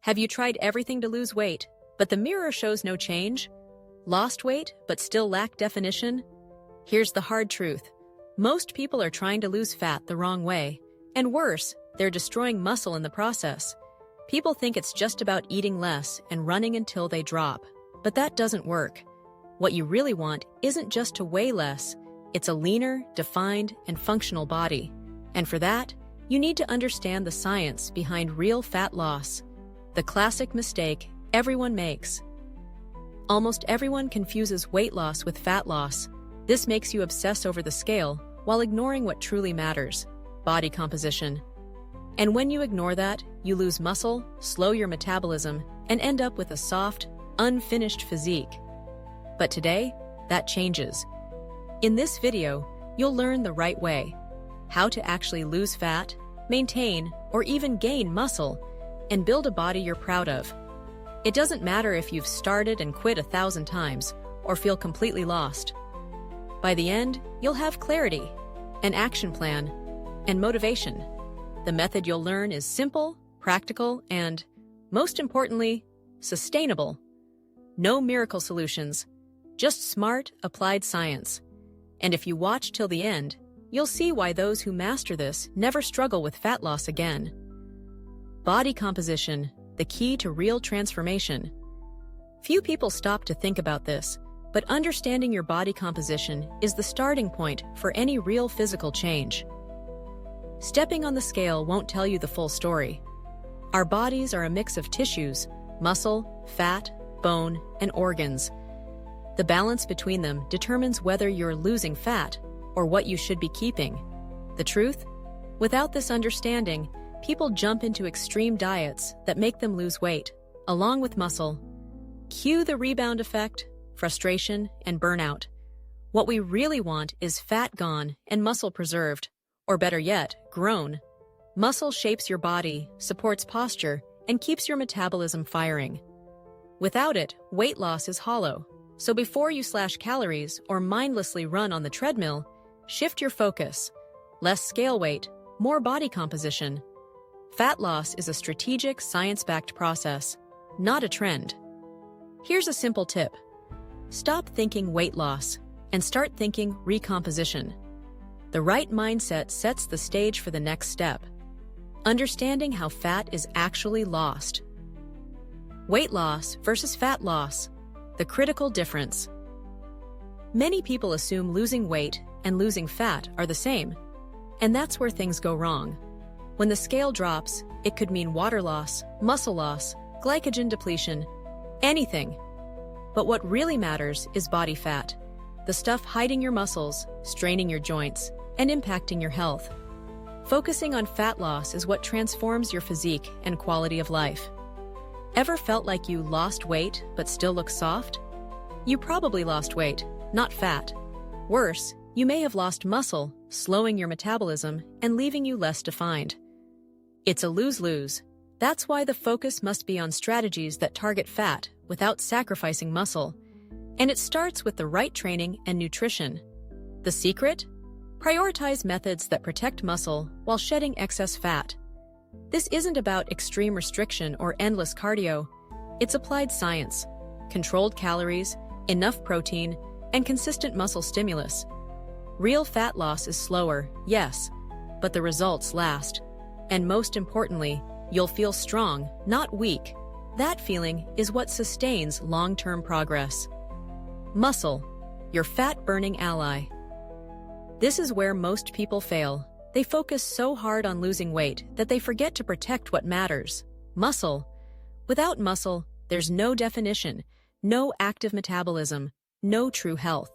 Have you tried everything to lose weight, but the mirror shows no change? Lost weight, but still lack definition? Here's the hard truth. Most people are trying to lose fat the wrong way. And worse, they're destroying muscle in the process. People think it's just about eating less and running until they drop. But that doesn't work. What you really want isn't just to weigh less, it's a leaner, defined, and functional body. And for that, you need to understand the science behind real fat loss. The classic mistake everyone makes. Almost everyone confuses weight loss with fat loss. This makes you obsess over the scale while ignoring what truly matters: body composition. And when you ignore that, you lose muscle, slow your metabolism, and end up with a soft, unfinished physique. But today, that changes. In this video, you'll learn the right way: how to actually lose fat, maintain, or even gain muscle, and build a body you're proud of. It doesn't matter if you've started and quit 1,000 times or feel completely lost. By the end, you'll have clarity, an action plan, and motivation. The method you'll learn is simple, practical, and, most importantly, sustainable. No miracle solutions, just smart, applied science. And if you watch till the end, you'll see why those who master this never struggle with fat loss again. Body composition, the key to real transformation. Few people stop to think about this, but understanding your body composition is the starting point for any real physical change. Stepping on the scale won't tell you the full story. Our bodies are a mix of tissues, muscle, fat, bone, and organs. The balance between them determines whether you're losing fat or what you should be keeping. The truth? Without this understanding, people jump into extreme diets that make them lose weight, along with muscle. Cue the rebound effect, frustration, and burnout. What we really want is fat gone and muscle preserved, or better yet, grown. Muscle shapes your body, supports posture, and keeps your metabolism firing. Without it, weight loss is hollow. So before you slash calories or mindlessly run on the treadmill, shift your focus. Less scale weight, more body composition. Fat loss is a strategic, science-backed process, not a trend. Here's a simple tip. Stop thinking weight loss and start thinking recomposition. The right mindset sets the stage for the next step: understanding how fat is actually lost. Weight loss versus fat loss, the critical difference. Many people assume losing weight and losing fat are the same, and that's where things go wrong. When the scale drops, it could mean water loss, muscle loss, glycogen depletion, anything. But what really matters is body fat, the stuff hiding your muscles, straining your joints, and impacting your health. Focusing on fat loss is what transforms your physique and quality of life. Ever felt like you lost weight but still look soft? You probably lost weight, not fat. Worse, you may have lost muscle, slowing your metabolism and leaving you less defined. It's a lose-lose. That's why the focus must be on strategies that target fat without sacrificing muscle. And it starts with the right training and nutrition. The secret? Prioritize methods that protect muscle while shedding excess fat. This isn't about extreme restriction or endless cardio. It's applied science, controlled calories, enough protein, and consistent muscle stimulus. Real fat loss is slower, yes, but the results last. And most importantly, you'll feel strong, not weak. That feeling is what sustains long-term progress. Muscle, your fat-burning ally. This is where most people fail. They focus so hard on losing weight that they forget to protect what matters: muscle. Without muscle, there's no definition, no active metabolism, no true health.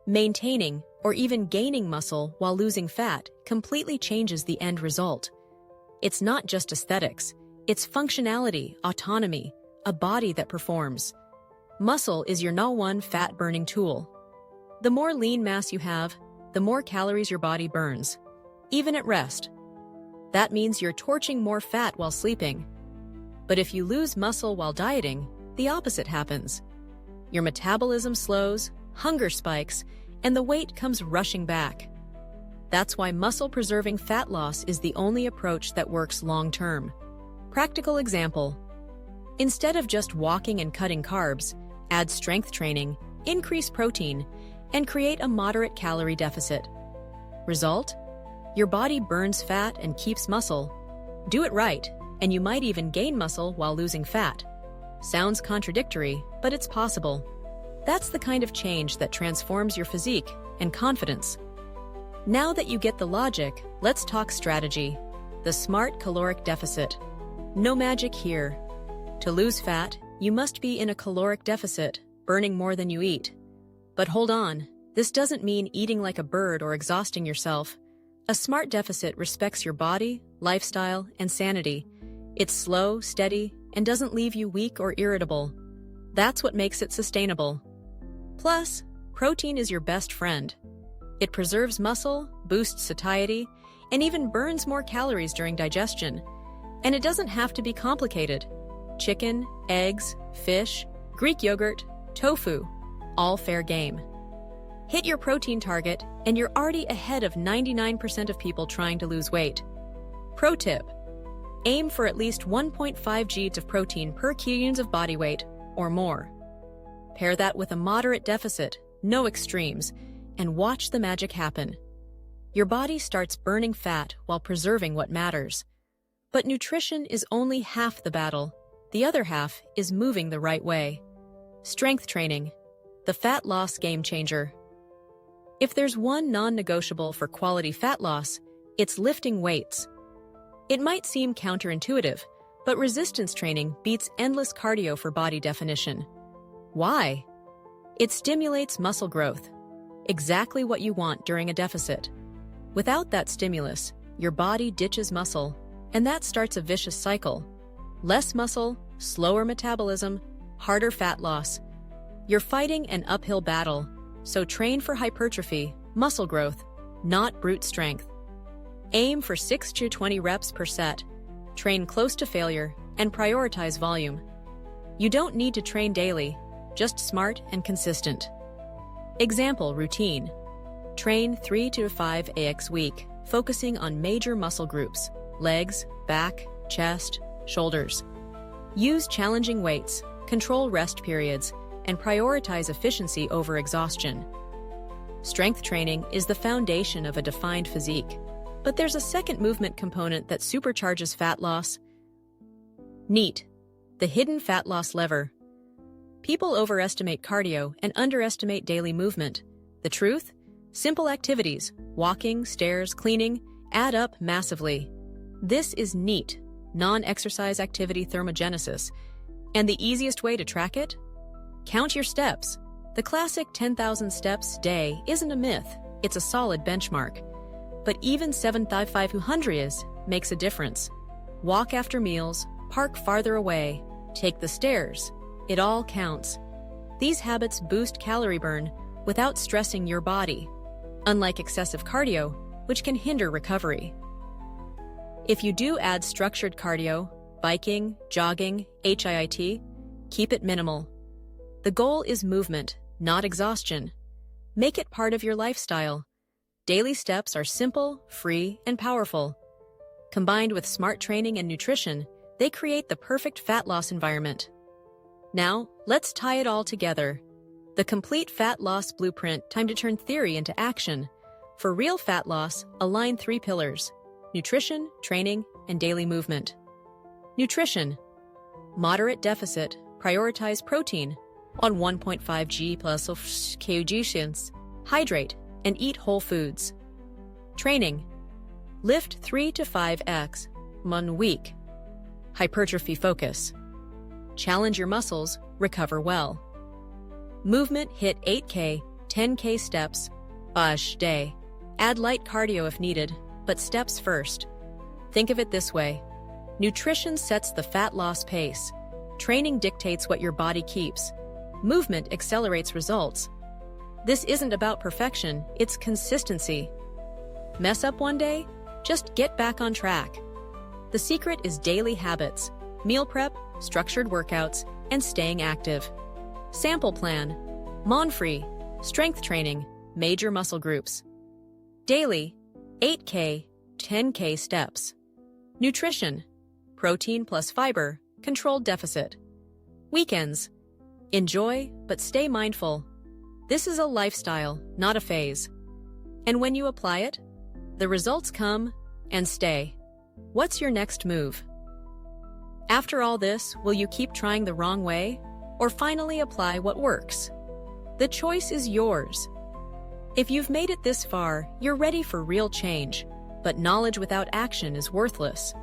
Maintaining or even gaining muscle while losing fat completely changes the end result. It's not just aesthetics, it's functionality, autonomy, a body that performs. Muscle is your number one fat-burning tool. The more lean mass you have, the more calories your body burns, even at rest. That means you're torching more fat while sleeping. But if you lose muscle while dieting, the opposite happens. Your metabolism slows, hunger spikes, and the weight comes rushing back. That's why muscle-preserving fat loss is the only approach that works long-term. Practical example. Instead of just walking and cutting carbs, add strength training, increase protein, and create a moderate calorie deficit. Result? Your body burns fat and keeps muscle. Do it right, and you might even gain muscle while losing fat. Sounds contradictory, but it's possible. That's the kind of change that transforms your physique and confidence. Now that you get the logic, let's talk strategy. The smart caloric deficit. No magic here. To lose fat, you must be in a caloric deficit, burning more than you eat. But hold on, this doesn't mean eating like a bird or exhausting yourself. A smart deficit respects your body, lifestyle, and sanity. It's slow, steady, and doesn't leave you weak or irritable. That's what makes it sustainable. Plus, protein is your best friend. It preserves muscle, boosts satiety, and even burns more calories during digestion. And it doesn't have to be complicated. Chicken, eggs, fish, Greek yogurt, tofu, all fair game. Hit your protein target, and you're already ahead of 99% of people trying to lose weight. Pro tip: aim for at least 1.5 g of protein per kilograms of body weight, or more. Pair that with a moderate deficit, no extremes, and watch the magic happen. Your body starts burning fat while preserving what matters. But nutrition is only half the battle. The other half is moving the right way. Strength training, the fat loss game changer. If there's one non-negotiable for quality fat loss, it's lifting weights. It might seem counterintuitive, but resistance training beats endless cardio for body definition. Why? It stimulates muscle growth, exactly what you want during a deficit. Without that stimulus, your body ditches muscle, and that starts a vicious cycle. Less muscle, slower metabolism, harder fat loss. You're fighting an uphill battle, so train for hypertrophy, muscle growth, not brute strength. Aim for 6 to 20 reps per set. Train close to failure, and prioritize volume. You don't need to train daily, just smart and consistent. Example routine. Train 3 to 5 AX week, focusing on major muscle groups: legs, back, chest, shoulders. Use challenging weights, control rest periods, and prioritize efficiency over exhaustion. Strength training is the foundation of a defined physique, but there's a second movement component that supercharges fat loss. NEAT, the hidden fat loss lever. People overestimate cardio and underestimate daily movement. The truth? Simple activities, walking, stairs, cleaning, add up massively. This is NEAT, non-exercise activity thermogenesis. And the easiest way to track it? Count your steps. The classic 10,000 steps day isn't a myth, it's a solid benchmark. But even 7,500 makes a difference. Walk after meals, park farther away, take the stairs. It all counts. These habits boost calorie burn without stressing your body, unlike excessive cardio, which can hinder recovery. If you do add structured cardio, biking, jogging, HIIT, keep it minimal. The goal is movement, not exhaustion. Make it part of your lifestyle. Daily steps are simple, free, and powerful. Combined with smart training and nutrition, they create the perfect fat loss environment. Now, let's tie it all together. The complete fat loss blueprint, time to turn theory into action. For real fat loss, align 3 pillars: nutrition, training, and daily movement. Nutrition. Moderate deficit, prioritize protein on 1.5 g plus of kgs. Hydrate and eat whole foods. Training. Lift 3 to 5x 1 week. Hypertrophy focus. Challenge your muscles, recover well. Movement, hit 8K, 10K steps each day. Add light cardio if needed, but steps first. Think of it this way. Nutrition sets the fat loss pace. Training dictates what your body keeps. Movement accelerates results. This isn't about perfection, it's consistency. Mess up one day? Just get back on track. The secret is daily habits, meal prep, structured workouts, and staying active. Sample plan. Monfrey, strength training, major muscle groups. Daily, 8K, 10K steps. Nutrition. protein plus fiber, controlled deficit. Weekends. Enjoy, but stay mindful. This is a lifestyle, not a phase. And when you apply it, the results come and stay. What's your next move? After all this, will you keep trying the wrong way or finally apply what works? The choice is yours. If you've made it this far, you're ready for real change, but knowledge without action is worthless.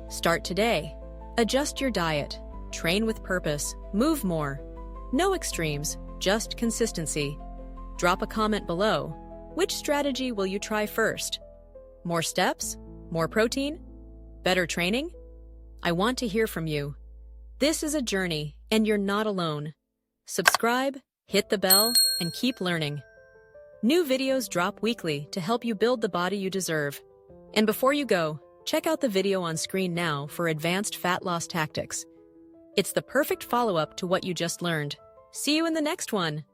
Start today. Adjust your diet. Train with purpose. Move more. No extremes, just consistency. Drop a comment below. Which strategy will you try first? More steps? More protein? Better training? I want to hear from you. This is a journey, and you're not alone. Subscribe, hit the bell, and keep learning. New videos drop weekly to help you build the body you deserve. And before you go, check out the video on screen now for advanced fat loss tactics. It's the perfect follow-up to what you just learned. See you in the next one.